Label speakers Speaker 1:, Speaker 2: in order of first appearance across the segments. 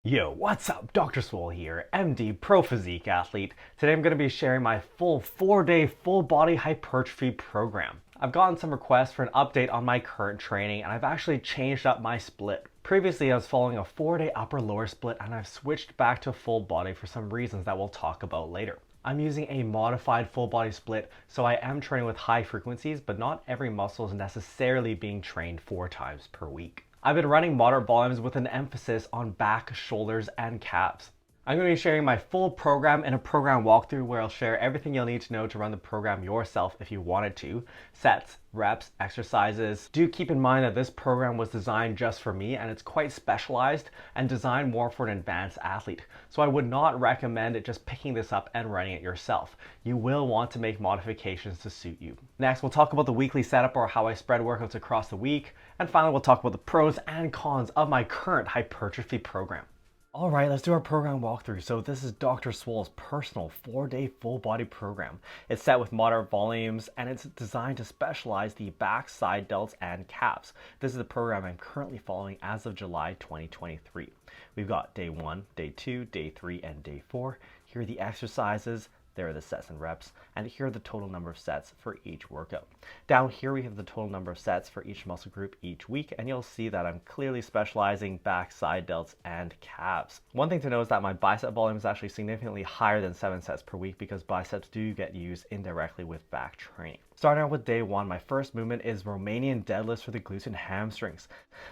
Speaker 1: Yo, what's up? Dr. Swole here, MD, pro physique athlete. Today I'm going to be sharing my full 4-day full body hypertrophy program. I've gotten some requests for an update on my current training and I've actually changed up my split. Previously I was following a 4-day upper lower split and I've switched back to full body for some reasons that we'll talk about later. I'm using a modified full body split, so I am training with high frequencies, but not every muscle is necessarily being trained 4 times per week. I've been running moderate volumes with an emphasis on back, shoulders, and calves. I'm going to be sharing my full program in a program walkthrough where I'll share everything you'll need to know to run the program yourself if you wanted to. Sets, reps, exercises. Do keep in mind that this program was designed just for me and it's quite specialized and designed more for an advanced athlete. So I would not recommend just picking this up and running it yourself. You will want to make modifications to suit you. Next, we'll talk about the weekly setup or how I spread workouts across the week. And finally, we'll talk about the pros and cons of my current hypertrophy program. All right, let's do our program walkthrough. So this is Dr. Swole's personal 4-day full body program. It's set with moderate volumes and it's designed to specialize the back, side delts, and calves. This is the program I'm currently following as of July 2023. We've got day 1, day 2, day 3, and day 4. Here are the exercises. There are the sets and reps, and here are the total number of sets for each workout. Down here we have the total number of sets for each muscle group each week, and you'll see that I'm clearly specializing back, side delts, and calves. One thing to note is that my bicep volume is actually significantly higher than 7 sets per week because biceps do get used indirectly with back training. Starting out with day 1, my first movement is Romanian deadlifts for the glutes and hamstrings.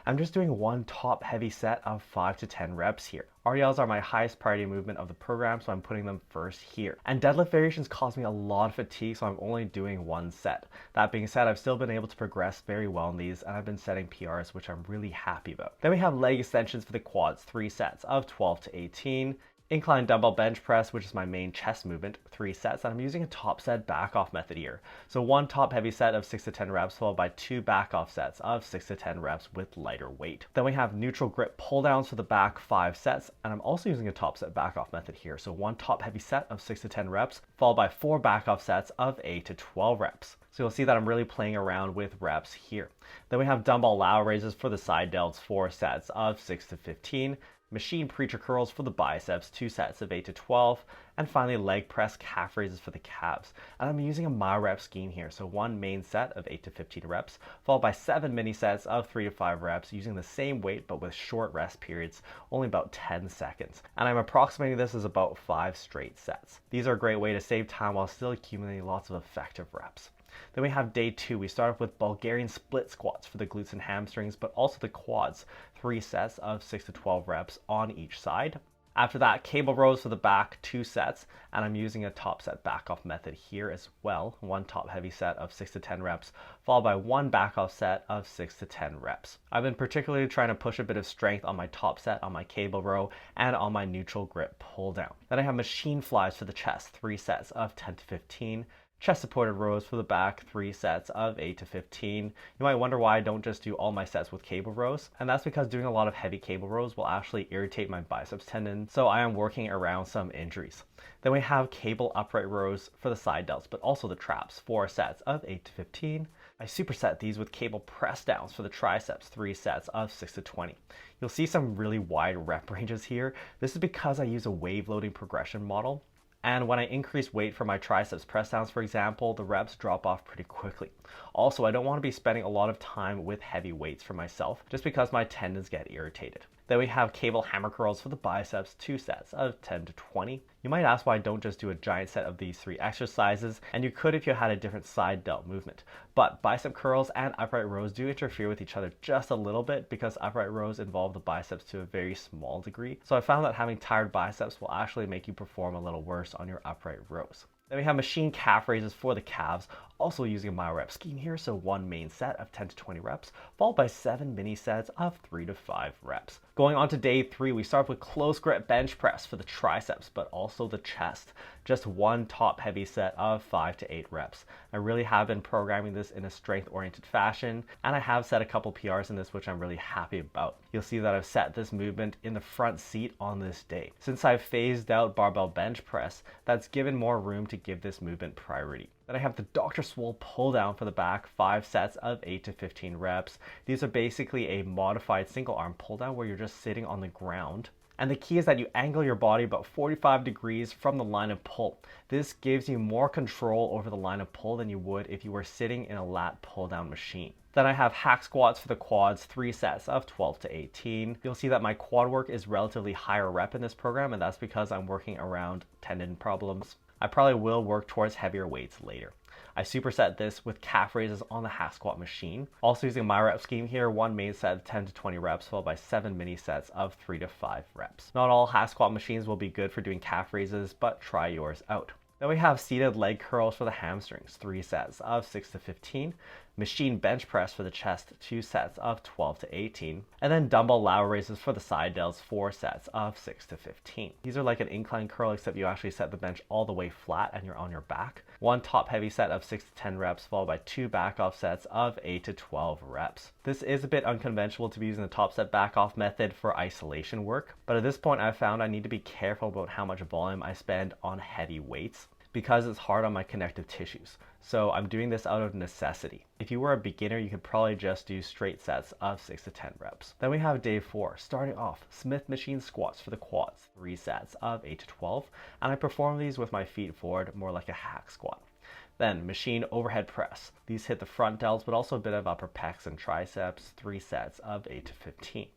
Speaker 1: I'm just doing one top heavy set of 5 to 10 reps here. RDLs are my highest priority movement of the program, so I'm putting them first here. And deadlift variations cause me a lot of fatigue, so I'm only doing one set. That being said, I've still been able to progress very well in these, and I've been setting PRs, which I'm really happy about. Then we have leg extensions for the quads, 3 sets of 12 to 18. Incline dumbbell bench press, which is my main chest movement, 3 sets, and I'm using a top set back off method here. So one top heavy set of 6 to 10 reps followed by 2 back off sets of 6 to 10 reps with lighter weight. Then we have neutral grip pull downs for the back, 5 sets, and I'm also using a top set back off method here. So one top heavy set of 6 to 10 reps followed by 4 back off sets of 8 to 12 reps. So you'll see that I'm really playing around with reps here. Then we have dumbbell lateral raises for the side delts, 4 sets of 6 to 15. Machine preacher curls for the biceps, 2 sets of 8 to 12, and finally leg press calf raises for the calves. And I'm using a myo-rep scheme here, so one main set of 8 to 15 reps, followed by 7 mini sets of 3 to 5 reps using the same weight but with short rest periods, only about 10 seconds. And I'm approximating this as about 5 straight sets. These are a great way to save time while still accumulating lots of effective reps. Then we have day 2. We start off with Bulgarian split squats for the glutes and hamstrings, but also the quads, 3 sets of 6 to 12 reps on each side. After that, cable rows for the back, 2 sets, and I'm using a top set back off method here as well. One top heavy set of 6 to 10 reps, followed by one back off set of 6 to 10 reps. I've been particularly trying to push a bit of strength on my top set, on my cable row, and on my neutral grip pull down. Then I have machine flies for the chest, 3 sets of 10 to 15. Chest supported rows for the back, 3 sets of 8 to 15. You might wonder why I don't just do all my sets with cable rows, and that's because doing a lot of heavy cable rows will actually irritate my biceps tendon, so I am working around some injuries. Then we have cable upright rows for the side delts, but also the traps, 4 sets of 8 to 15. I superset these with cable press downs for the triceps, 3 sets of 6 to 20. You'll see some really wide rep ranges here. This is because I use a wave loading progression model. And when I increase weight for my triceps press downs, for example, the reps drop off pretty quickly. Also, I don't want to be spending a lot of time with heavy weights for myself, just because my tendons get irritated. Then we have cable hammer curls for the biceps, 2 sets of 10 to 20. You might ask why I don't just do a giant set of these 3 exercises, and you could if you had a different side delt movement. But bicep curls and upright rows do interfere with each other just a little bit because upright rows involve the biceps to a very small degree. So I found that having tired biceps will actually make you perform a little worse on your upright rows. Then we have machine calf raises for the calves, also using a myo-rep scheme here, so one main set of 10 to 20 reps, followed by 7 mini sets of 3 to 5 reps. Going on to day 3, we start with close grip bench press for the triceps, but also the chest. Just one top heavy set of 5 to 8 reps. I really have been programming this in a strength-oriented fashion, and I have set a couple PRs in this, which I'm really happy about. You'll see that I've set this movement in the front seat on this day. Since I've phased out barbell bench press, that's given more room to give this movement priority. Then I have the Dr. Swole pull down for the back, 5 sets of 8 to 15 reps. These are basically a modified single arm pull down where you're just sitting on the ground And the key is that you angle your body about 45 degrees from the line of pull. This gives you more control over the line of pull than you would if you were sitting in a lat pull down machine. Then I have hack squats for the quads, 3 sets of 12 to 18. You'll see that my quad work is relatively higher rep in this program, and that's because I'm working around tendon problems. I probably will work towards heavier weights later. I superset this with calf raises on the hack squat machine. Also using my rep scheme here, one main set of 10 to 20 reps followed by 7 mini sets of 3 to 5 reps. Not all hack squat machines will be good for doing calf raises, but try yours out. Then we have seated leg curls for the hamstrings, 3 sets of 6 to 15. Machine bench press for the chest, 2 sets of 12 to 18. And then dumbbell lateral raises for the side delts, 4 sets of 6 to 15. These are like an incline curl, except you actually set the bench all the way flat and you're on your back. One top heavy set of 6 to 10 reps followed by 2 back off sets of 8 to 12 reps. This is a bit unconventional to be using the top set back off method for isolation work, but at this point I've found I need to be careful about how much volume I spend on heavy weights because it's hard on my connective tissues. So I'm doing this out of necessity. If you were a beginner, you could probably just do straight sets of 6 to 10 reps. Then we have day 4. Starting off, Smith machine squats for the quads, 3 sets of 8 to 12. And I perform these with my feet forward, more like a hack squat. Then machine overhead press. These hit the front delts, but also a bit of upper pecs and triceps, 3 sets of 8 to 15.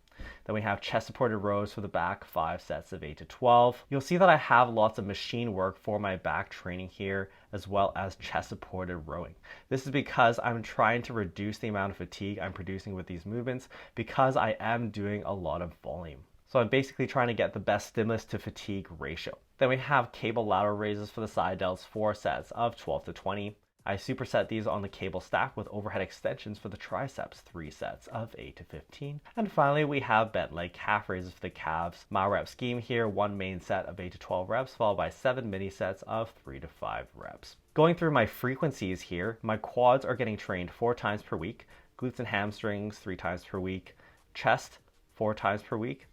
Speaker 1: Then we have chest supported rows for the back, 5 sets of 8 to 12. You'll see that I have lots of machine work for my back training here, as well as chest supported rowing. This is because I'm trying to reduce the amount of fatigue I'm producing with these movements because I am doing a lot of volume. So I'm basically trying to get the best stimulus to fatigue ratio. Then we have cable lateral raises for the side delts, 4 sets of 12 to 20. I superset these on the cable stack with overhead extensions for the triceps, 3 sets of 8 to 15. And finally, we have bent leg calf raises for the calves. My rep scheme here, one main set of 8 to 12 reps, followed by 7 mini sets of 3 to 5 reps. Going through my frequencies here, my quads are getting trained 4 times per week, glutes and hamstrings 3 times per week, chest 4 times per week,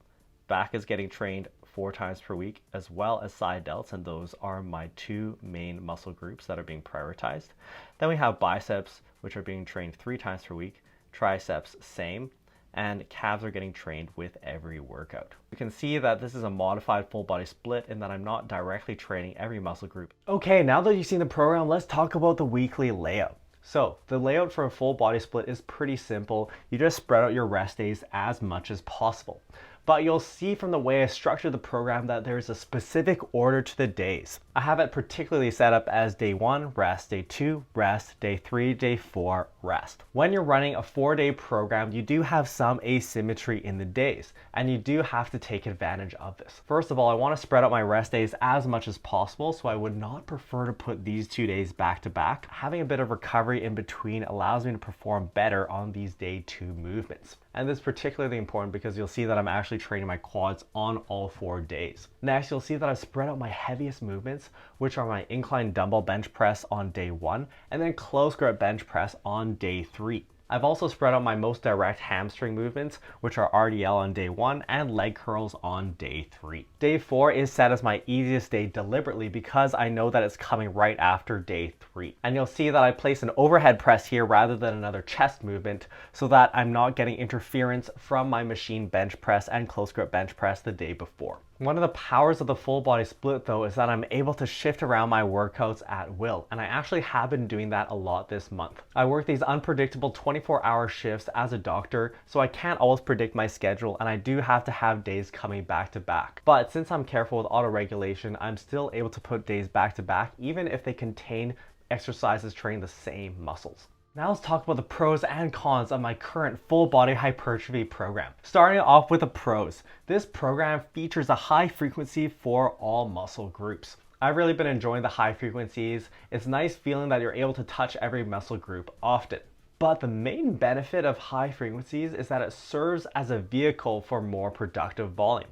Speaker 1: back is getting trained 4 times per week, as well as side delts, and those are my 2 main muscle groups that are being prioritized. Then we have biceps, which are being trained 3 times per week, triceps same, and calves are getting trained with every workout. You can see that this is a modified full body split in that I'm not directly training every muscle group. Okay, now that you've seen the program, let's talk about the weekly layout. So the layout for a full body split is pretty simple. You just spread out your rest days as much as possible. But you'll see from the way I structured the program that there's a specific order to the days. I have it particularly set up as day 1, rest, day 2, rest, day 3, day 4, rest. When you're running a 4-day program, you do have some asymmetry in the days, and you do have to take advantage of this. First of all, I want to spread out my rest days as much as possible, so I would not prefer to put these 2 days back to back. Having a bit of recovery in between allows me to perform better on these day 2 movements. And this is particularly important because you'll see that I'm actually training my quads on all 4 days. Next, you'll see that I've spread out my heaviest movements, which are my incline dumbbell bench press on day 1, and then close grip bench press on day 3. I've also spread out my most direct hamstring movements, which are RDL on day 1 and leg curls on day 3. Day 4 is set as my easiest day deliberately because I know that it's coming right after day 3. And you'll see that I place an overhead press here rather than another chest movement so that I'm not getting interference from my machine bench press and close grip bench press the day before. One of the powers of the full body split though is that I'm able to shift around my workouts at will, and I actually have been doing that a lot this month. I work these unpredictable 24-hour shifts as a doctor, so I can't always predict my schedule, and I do have to have days coming back to back. But since I'm careful with auto-regulation, I'm still able to put days back to back even if they contain exercises training the same muscles. Now let's talk about the pros and cons of my current full body hypertrophy program. Starting off with the pros. This program features a high frequency for all muscle groups. I've really been enjoying the high frequencies. It's nice feeling that you're able to touch every muscle group often. But the main benefit of high frequencies is that it serves as a vehicle for more productive volume.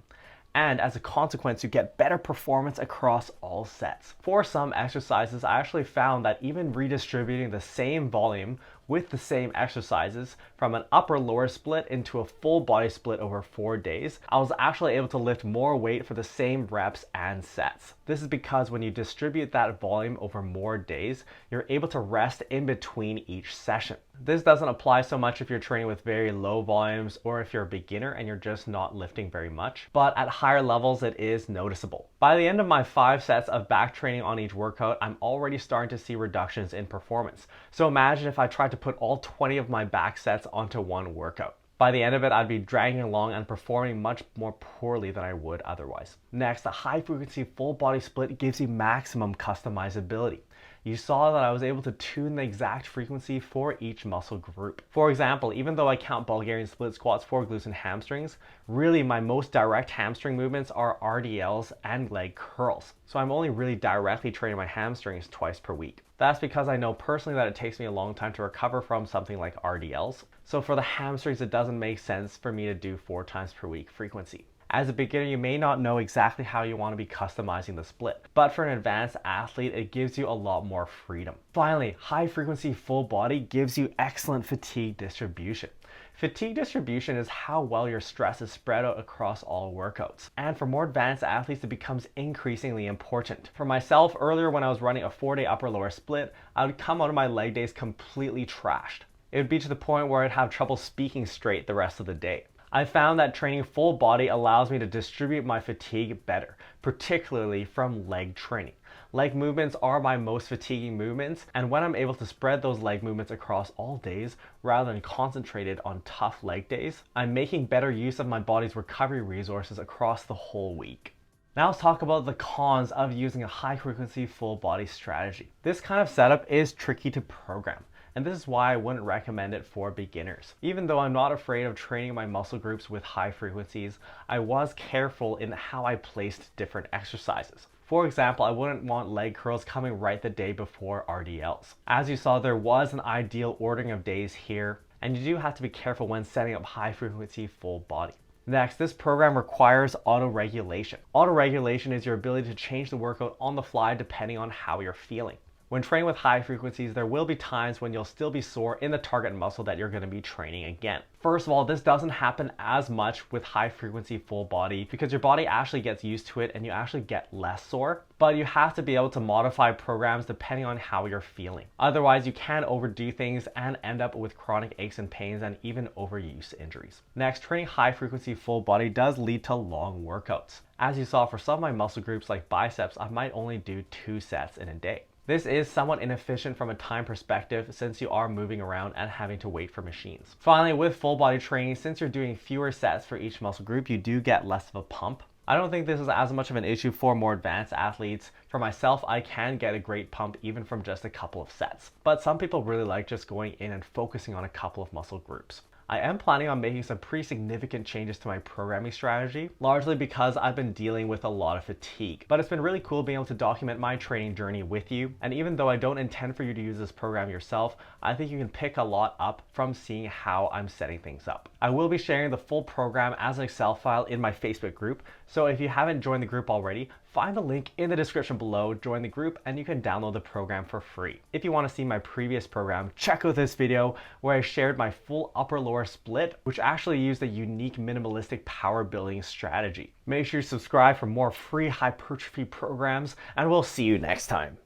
Speaker 1: And as a consequence, you get better performance across all sets. For some exercises, I actually found that even redistributing the same volume with the same exercises from an upper-lower split into a full body split over 4 days, I was actually able to lift more weight for the same reps and sets. This is because when you distribute that volume over more days, you're able to rest in between each session. This doesn't apply so much if you're training with very low volumes or if you're a beginner and you're just not lifting very much, but at higher levels it is noticeable. By the end of my 5 sets of back training on each workout, I'm already starting to see reductions in performance. So imagine if I tried to put all 20 of my back sets onto one workout. By the end of it, I'd be dragging along and performing much more poorly than I would otherwise. Next, a high frequency full body split gives you maximum customizability. You saw that I was able to tune the exact frequency for each muscle group. For example, even though I count Bulgarian split squats for glutes and hamstrings, really my most direct hamstring movements are RDLs and leg curls. So I'm only really directly training my hamstrings twice per week. That's because I know personally that it takes me a long time to recover from something like RDLs. So for the hamstrings, it doesn't make sense for me to do 4 times per week frequency. As a beginner, you may not know exactly how you want to be customizing the split, but for an advanced athlete, it gives you a lot more freedom. Finally, high frequency full body gives you excellent fatigue distribution. Fatigue distribution is how well your stress is spread out across all workouts. And for more advanced athletes, it becomes increasingly important. For myself, earlier when I was running a 4-day upper-lower split, I would come out of my leg days completely trashed. It would be to the point where I'd have trouble speaking straight the rest of the day. I found that training full body allows me to distribute my fatigue better, particularly from leg training. Leg movements are my most fatiguing movements, and when I'm able to spread those leg movements across all days rather than concentrated on tough leg days, I'm making better use of my body's recovery resources across the whole week. Now let's talk about the cons of using a high frequency full body strategy. This kind of setup is tricky to program, and this is why I wouldn't recommend it for beginners. Even though I'm not afraid of training my muscle groups with high frequencies, I was careful in how I placed different exercises. For example, I wouldn't want leg curls coming right the day before RDLs. As you saw, there was an ideal ordering of days here, and you do have to be careful when setting up high frequency full body. Next, this program requires auto-regulation. Auto-regulation is your ability to change the workout on the fly depending on how you're feeling. When training with high frequencies, there will be times when you'll still be sore in the target muscle that you're going to be training again. First of all, this doesn't happen as much with high frequency full body because your body actually gets used to it and you actually get less sore, but you have to be able to modify programs depending on how you're feeling. Otherwise, you can overdo things and end up with chronic aches and pains and even overuse injuries. Next, training high frequency full body does lead to long workouts. As you saw, for some of my muscle groups like biceps, I might only do 2 sets in a day. This is somewhat inefficient from a time perspective since you are moving around and having to wait for machines. Finally, with full body training, since you're doing fewer sets for each muscle group, you do get less of a pump. I don't think this is as much of an issue for more advanced athletes. For myself, I can get a great pump even from just a couple of sets. But some people really like just going in and focusing on a couple of muscle groups. I am planning on making some pretty significant changes to my programming strategy, largely because I've been dealing with a lot of fatigue. But it's been really cool being able to document my training journey with you. And even though I don't intend for you to use this program yourself, I think you can pick a lot up from seeing how I'm setting things up. I will be sharing the full program as an Excel file in my Facebook group. So if you haven't joined the group already, find the link in the description below, join the group, and you can download the program for free. If you want to see my previous program, check out this video where I shared my full upper-lower split, which actually used a unique minimalistic power building strategy. Make sure you subscribe for more free hypertrophy programs, and we'll see you next time.